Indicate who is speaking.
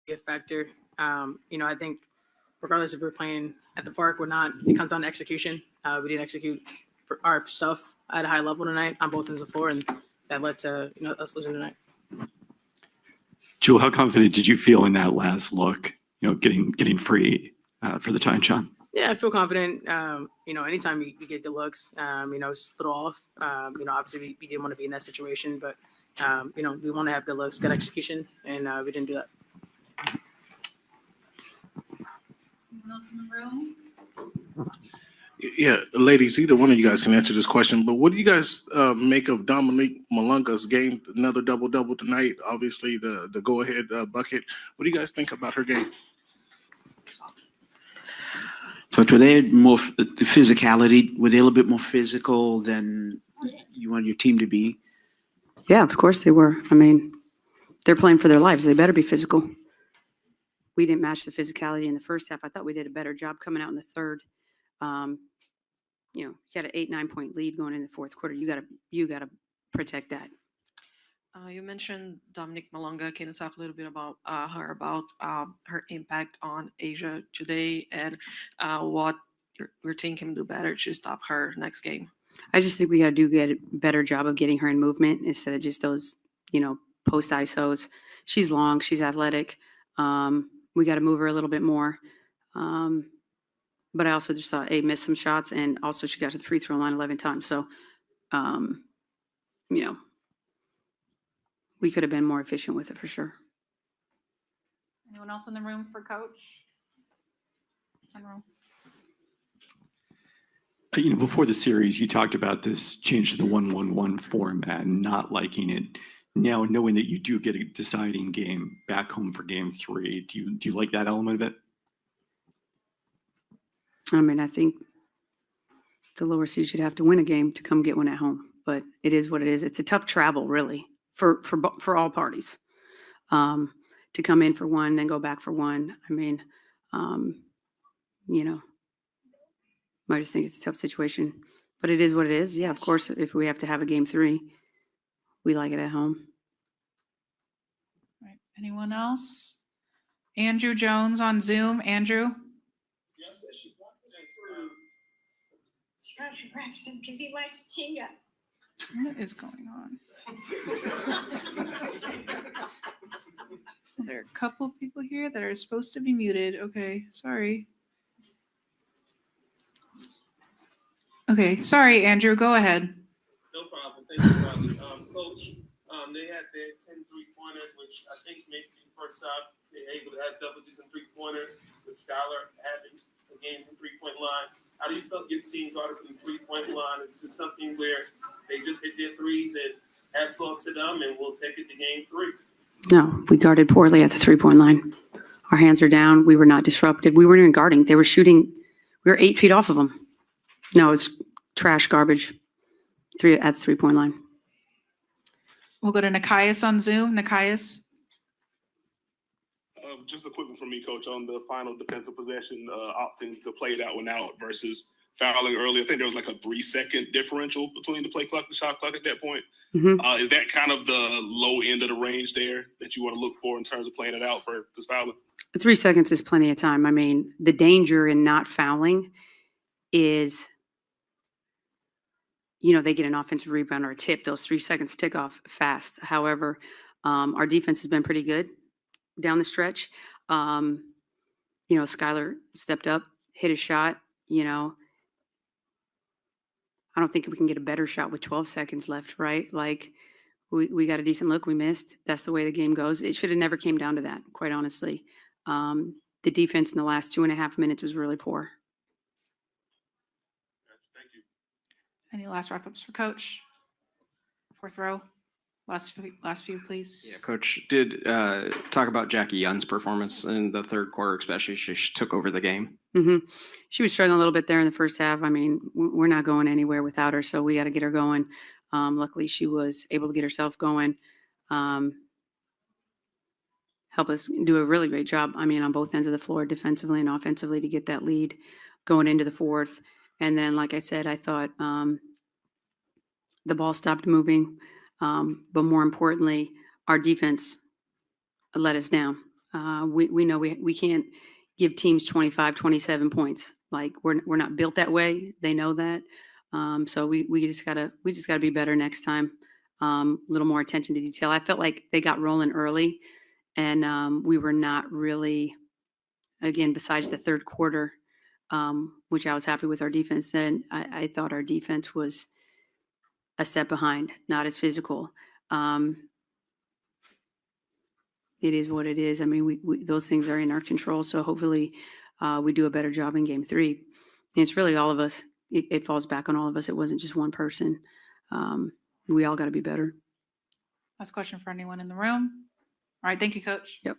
Speaker 1: be a factor. I think regardless if we're playing at the park or not, it comes down to execution. We didn't execute our stuff at a high level tonight on both ends of the floor, and that led to us losing tonight.
Speaker 2: Jewell, how confident did you feel in that last look? Getting free for the time shot.
Speaker 1: Yeah, I feel confident. Anytime you get good looks, it's a little off. Obviously we didn't want to be in that situation, but we want to have good looks, good execution, and we didn't do that.
Speaker 3: Anyone else in the room?
Speaker 4: Yeah, ladies, either one of you guys can answer this question, but what do you guys make of Dominique Malunga's game? Another double-double tonight, obviously the go-ahead bucket. What do you guys think about her game?
Speaker 5: So today, more the physicality, were they a little bit more physical than you want your team to be?
Speaker 6: Yeah, of course they were. I mean, they're playing for their lives. They better be physical. We didn't match the physicality in the first half. I thought we did a better job coming out in the third. You had an 8-9 point lead going in the fourth quarter. You gotta protect that.
Speaker 7: You mentioned Dominique Malunga. Can you talk a little bit about her impact on Asia today and what your team can do better to stop her next game?
Speaker 6: I just think we got to get a better job of getting her in movement instead of just those, post ISOs. She's long, she's athletic. We got to move her a little bit more. But I also just saw A miss some shots, and also she got to the free throw line 11 times. So, we could have been more efficient with it for sure.
Speaker 3: Anyone else in the room for Coach?
Speaker 2: Before the series, you talked about this change to the 1-1-1 format and not liking it. Now, knowing that you do get a deciding game back home for game 3, do you like that element of it?
Speaker 6: I mean, I think the lower seed should have to win a game to come get one at home, but it is what it is. It's a tough travel, really, for all parties. To come in for one, then go back for one. I mean, I just think it's a tough situation, but it is what it is. Yeah, of course, if we have to have a game 3, we like it at home.
Speaker 3: Right. Anyone else? Andrew Jones on Zoom. Andrew?
Speaker 8: Yes, she probably practicing because he likes Tinga.
Speaker 3: What is going on? There are a couple people here that are supposed to be muted. Okay, sorry. Okay, sorry, Andrew. Go ahead.
Speaker 9: No problem. Thank you, Robbie. Coach, they had their 10 3-pointers, which I think maybe first up, they're able to have double-digits and 3-pointers, with Skylar having a game from 3-point line. How do you feel your team guarded from the 3-point line? Is this something where they just hit their threes and hats off to them and we'll take it to game 3?
Speaker 6: No, we guarded poorly at the 3-point line. Our hands are down. We were not disrupted. We weren't even guarding. They were shooting. We were 8 feet off of them. No, it's trash, garbage. At the 3-point line.
Speaker 3: We'll go to Nikias on Zoom. Nikias.
Speaker 10: Just a quick one from me, Coach, on the final defensive possession, opting to play that one out versus fouling early. I think there was like a 3-second differential between the play clock and shot clock at that point.
Speaker 6: Mm-hmm.
Speaker 10: Is that kind of the low end of the range there that you want to look for in terms of playing it out for this fouling?
Speaker 6: 3 seconds is plenty of time. I mean, the danger in not fouling is, they get an offensive rebound or a tip. Those 3 seconds tick off fast. However, our defense has been pretty good down the stretch. Skylar stepped up, hit a shot. I don't think we can get a better shot with 12 seconds left, right? Like, we got a decent look. We missed. That's the way the game goes. It should have never came down to that, quite honestly. The defense in the last 2.5 minutes was really poor.
Speaker 10: Thank you.
Speaker 3: Any last wrap-ups for Coach? Fourth row. Last few, please.
Speaker 11: Yeah, Coach, did talk about Jackie Young's performance in the third quarter, especially. She took over the game.
Speaker 6: Mm-hmm. She was struggling a little bit there in the first half. I mean, we're not going anywhere without her, so we got to get her going. Luckily, she was able to get herself going. Help us do a really great job, on both ends of the floor, defensively and offensively, to get that lead going into the fourth. And then, like I said, I thought the ball stopped moving. But more importantly, our defense let us down. We know we can't give teams 25, 27 points. Like we're not built that way. They know that. So we just gotta be better next time. A little more attention to detail. I felt like they got rolling early, and we were not really, again, besides the third quarter, which I was happy with our defense. Then I thought our defense was a step behind, not as physical. It is what it is. I mean, we those things are in our control. So hopefully we do a better job in game 3. And it's really all of us. It falls back on all of us. It wasn't just one person. We all got to be better.
Speaker 3: Last question for anyone in the room. All right. Thank you, Coach.
Speaker 6: Yep.